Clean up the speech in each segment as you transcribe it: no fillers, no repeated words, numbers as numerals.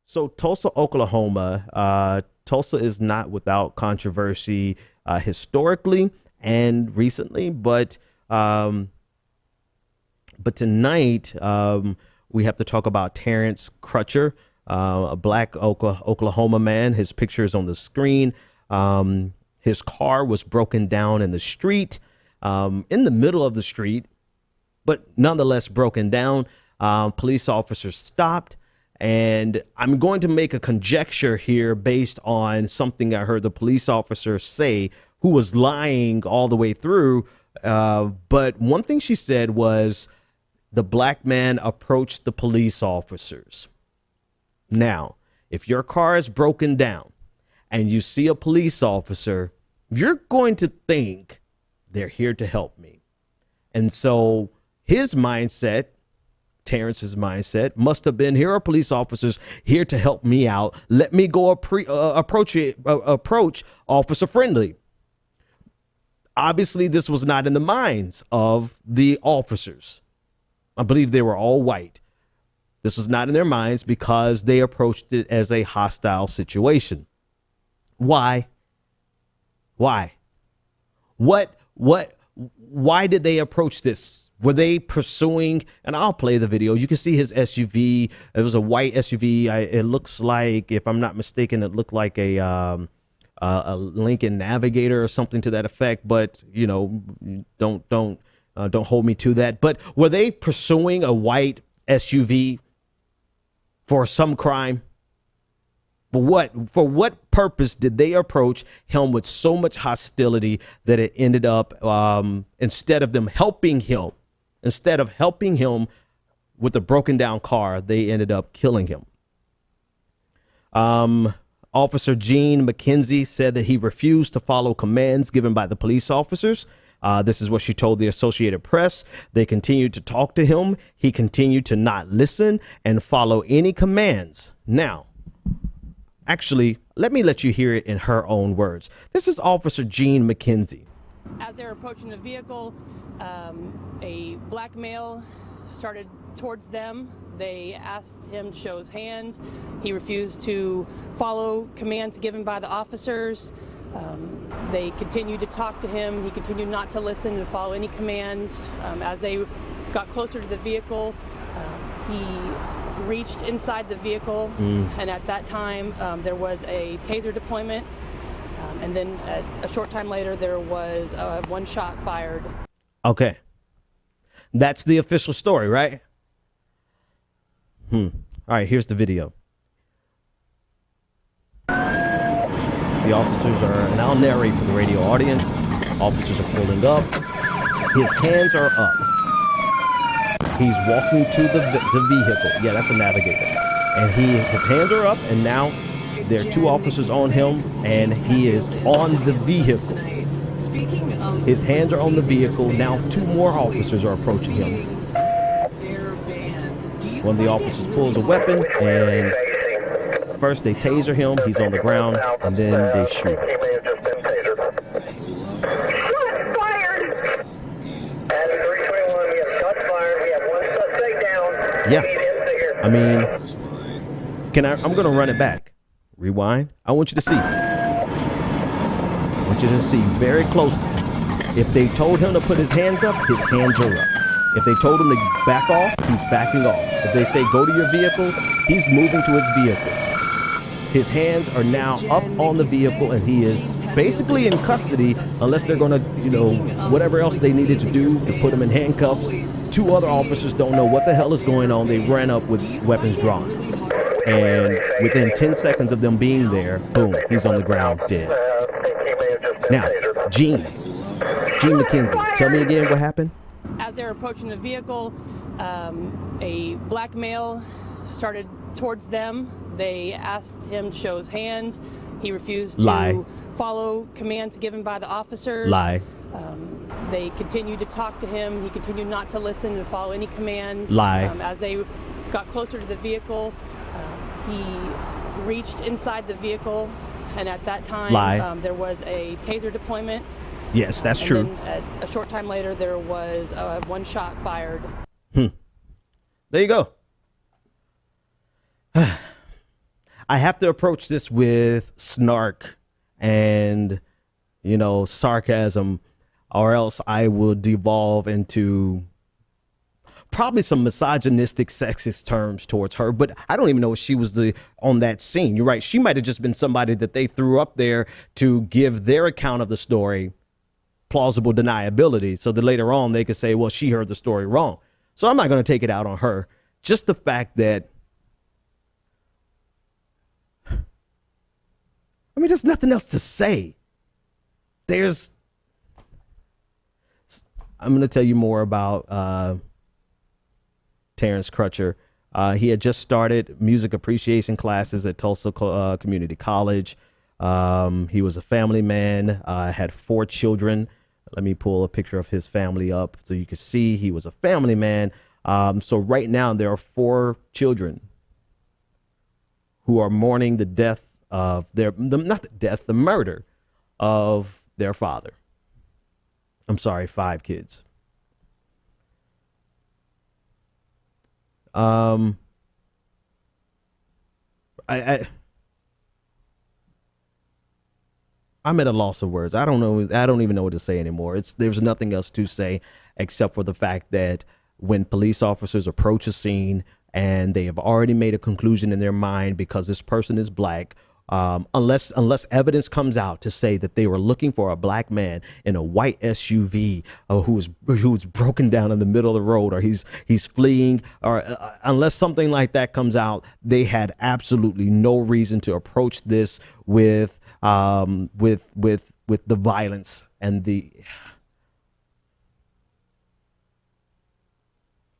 So Tulsa, Oklahoma. Tulsa is not without controversy historically and recently, but tonight we have to talk about Terence Crutcher, a black Oklahoma man. His picture is on the screen. His car was broken down in the street, in the middle of the street, but nonetheless broken down. Police officers stopped. And I'm going to make a conjecture here based on something I heard the police officer say, who was lying all the way through. But one thing she said was the black man approached the police officers. Now, if your car is broken down and you see a police officer, you're going to think they're here to help me. And so his mindset, Terrence's mindset, must have been, here are police officers here to help me out. Let me go approach Officer Friendly. Obviously, this was not in the minds of the officers. I believe they were all white. This was not in their minds because they approached it as a hostile situation. Why? Why did they approach this? Were they pursuing, and I'll play the video. You can see his SUV. It was a white SUV. It looks like, if I'm not mistaken, it looked like a Lincoln Navigator or something to that effect. But, you know, don't hold me to that. But were they pursuing a white SUV for some crime? For what purpose did they approach him with so much hostility that it ended up, instead of helping him with a broken down car, they ended up killing him? Officer Gene McKenzie said that he refused to follow commands given by the police officers. This is what she told the Associated Press. They continued to talk to him. He continued to not listen and follow any commands. Now, actually, let me let you hear it in her own words. This is Officer Gene McKenzie. As they were approaching the vehicle, a black male started towards them. They asked him to show his hands. He refused to follow commands given by the officers. They continued to talk to him. He continued not to listen and follow any commands. As they got closer to the vehicle, he reached inside the vehicle, and at that time there was a taser deployment, and then a short time later there was one shot fired. Okay, that's the official story, right? All right, here's the video. The officers are, and I'll narrate for the radio audience. Officers are pulling up. His hands are up. He's walking to the vehicle. Yeah, that's a Navigator. And his hands are up, and now there are two officers on him, and he is on the vehicle. His hands are on the vehicle. Now two more officers are approaching him. One of the officers pulls a weapon, and first they taser him. He's on the ground, and then they shoot him. Yeah, I mean, I'm going to run it back. Rewind. I want you to see. I want you to see very closely. If they told him to put his hands up, his hands are up. If they told him to back off, he's backing off. If they say go to your vehicle, he's moving to his vehicle. His hands are now up on the vehicle, and he is basically in custody unless they're going to, whatever else they needed to do to put him in handcuffs. Two other officers don't know what the hell is going on. They ran up with weapons drawn. And within 10 seconds of them being there, boom, he's on the ground dead. Now, Gene McKenzie, tell me again what happened. As they were approaching the vehicle, a black male started towards them. They asked him to show his hands. He refused to follow commands given by the officers. They continued to talk to him. He continued not to listen and follow any commands. As they got closer to the vehicle, he reached inside the vehicle, and at that time there was a taser deployment. Yes, that's true. Then a short time later there was one shot fired. There you go. I have to approach this with snark and, sarcasm, or else I will devolve into probably some misogynistic, sexist terms towards her. But I don't even know if she was on that scene. You're right. She might have just been somebody that they threw up there to give their account of the story plausible deniability, so that later on they could say, well, she heard the story wrong. So I'm not going to take it out on her. Just the fact that, there's nothing else to say. I'm going to tell you more about Terence Crutcher. He had just started music appreciation classes at Tulsa Community College. He was a family man, had 4 children. Let me pull a picture of his family up so you can see he was a family man. So right now there are 4 children who are mourning the death of the murder of their father. I'm sorry, 5 kids. I'm at a loss of words. I don't know. I don't even know what to say anymore. There's nothing else to say except for the fact that when police officers approach a scene and they have already made a conclusion in their mind because this person is black, unless evidence comes out to say that they were looking for a black man in a white SUV who was broken down in the middle of the road, or he's fleeing, or unless something like that comes out, they had absolutely no reason to approach this with the violence and the.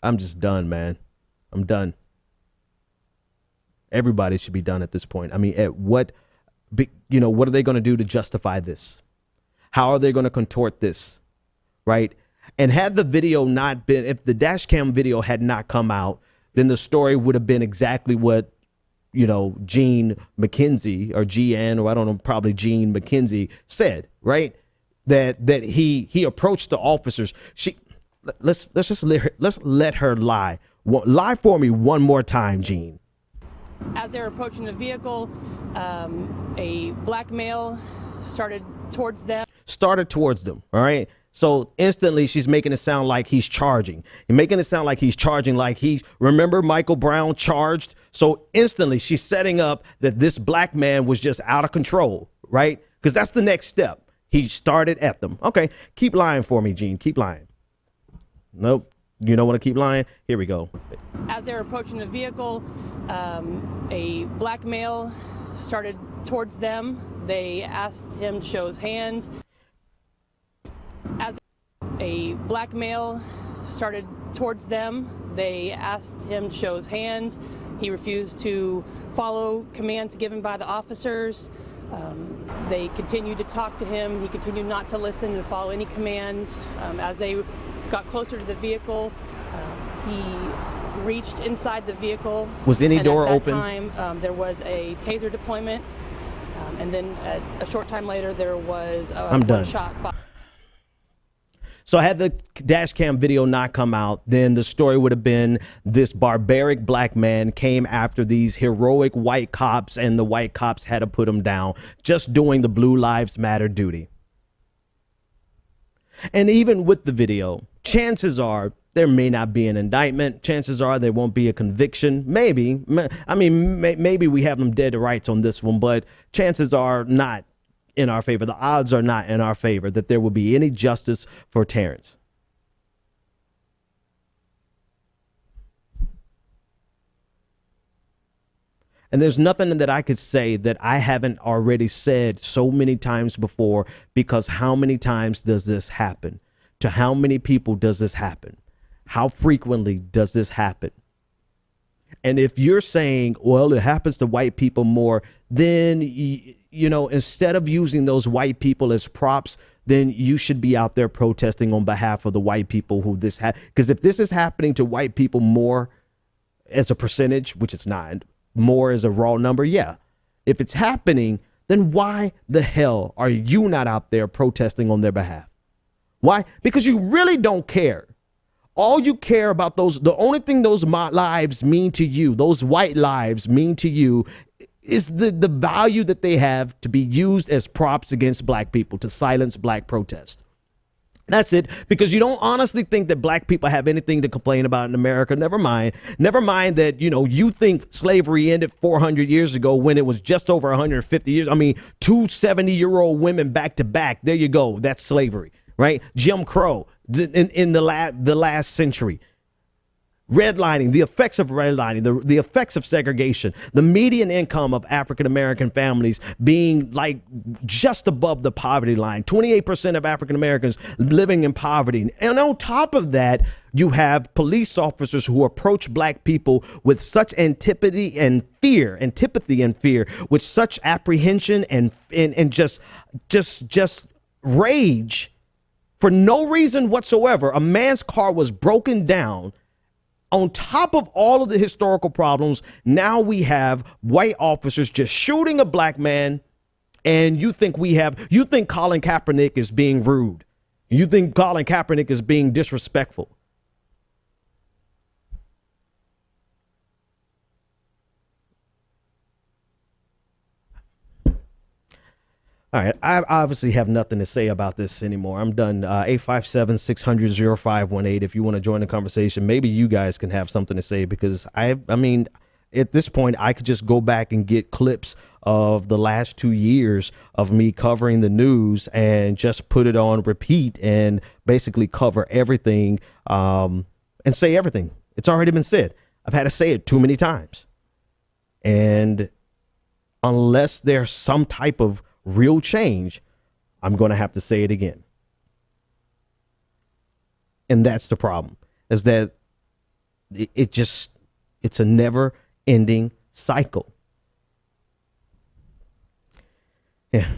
I'm just done, man. I'm done. Everybody should be done at this point. What are they going to do to justify this? How are they going to contort this? Right? And had the video not been, if the dash cam video had not come out, then the story would have been exactly what, Gene McKenzie, or GN, or I don't know, probably Gene McKenzie said, right? That he approached the officers. Let's let her lie. Lie for me one more time, Gene. As they were approaching the vehicle, a black male started towards them. All right. So instantly she's making it sound like he's charging. Remember Michael Brown charged? So instantly she's setting up that this black man was just out of control, right? Because that's the next step. He started at them. Okay. Keep lying for me, Gene. Keep lying. Nope. You don't want to keep lying? Here we go. As they were approaching the vehicle, a black male started towards them. They asked him to show his hands. As a black male started towards them, they asked him to show his hands. He refused to follow commands given by the officers. They continued to talk to him. He continued not to listen and follow any commands. As they got closer to the vehicle, he reached inside the vehicle. Was any door open? open? At that time, there was a taser deployment, and then a short time later, there was a shot fired. So had the dash cam video not come out, then the story would have been this barbaric black man came after these heroic white cops, and the white cops had to put him down, just doing the Blue Lives Matter duty. And even with the video, chances are there may not be an indictment. Chances are there won't be a conviction. Maybe. Maybe we have them dead to rights on this one, but chances are not in our favor. The odds are not in our favor that there will be any justice for Terence. And there's nothing that I could say that I haven't already said so many times before, because how many times does this happen? To how many people does this happen? How frequently does this happen? And if you're saying, well, it happens to white people more, then, instead of using those white people as props, then you should be out there protesting on behalf of the white people who this because if this is happening to white people more as a percentage, which it's not, more as a raw number, yeah. If it's happening, then why the hell are you not out there protesting on their behalf? Why? Because you really don't care. All you care about the only thing those lives mean to you, those white lives mean to you, is the value that they have to be used as props against black people to silence black protest. That's it, because you don't honestly think that black people have anything to complain about in America. Never mind that, you think slavery ended 400 years ago when it was just over 150 years. I mean, 2 70-year-old women back to back. There you go. That's slavery, right? Jim Crow in the last century. Redlining, the effects of redlining, the effects of segregation, the median income of African-American families being like just above the poverty line, 28% of African-Americans living in poverty. And on top of that, you have police officers who approach black people with such antipathy and fear, with such apprehension and just rage for no reason whatsoever. A man's car was broken down. On top of all of the historical problems, now we have white officers just shooting a black man, and you think Colin Kaepernick is being rude. You think Colin Kaepernick is being disrespectful. All right, I obviously have nothing to say about this anymore. I'm done. 857-600-0518. If you want to join the conversation, maybe you guys can have something to say, because I mean, at this point, I could just go back and get clips of the last 2 years of me covering the news and just put it on repeat and basically cover everything and say everything. It's already been said. I've had to say it too many times. And unless there's some type of real change, I'm going to have to say it again. And that's the problem, is that it's a never ending cycle. Yeah.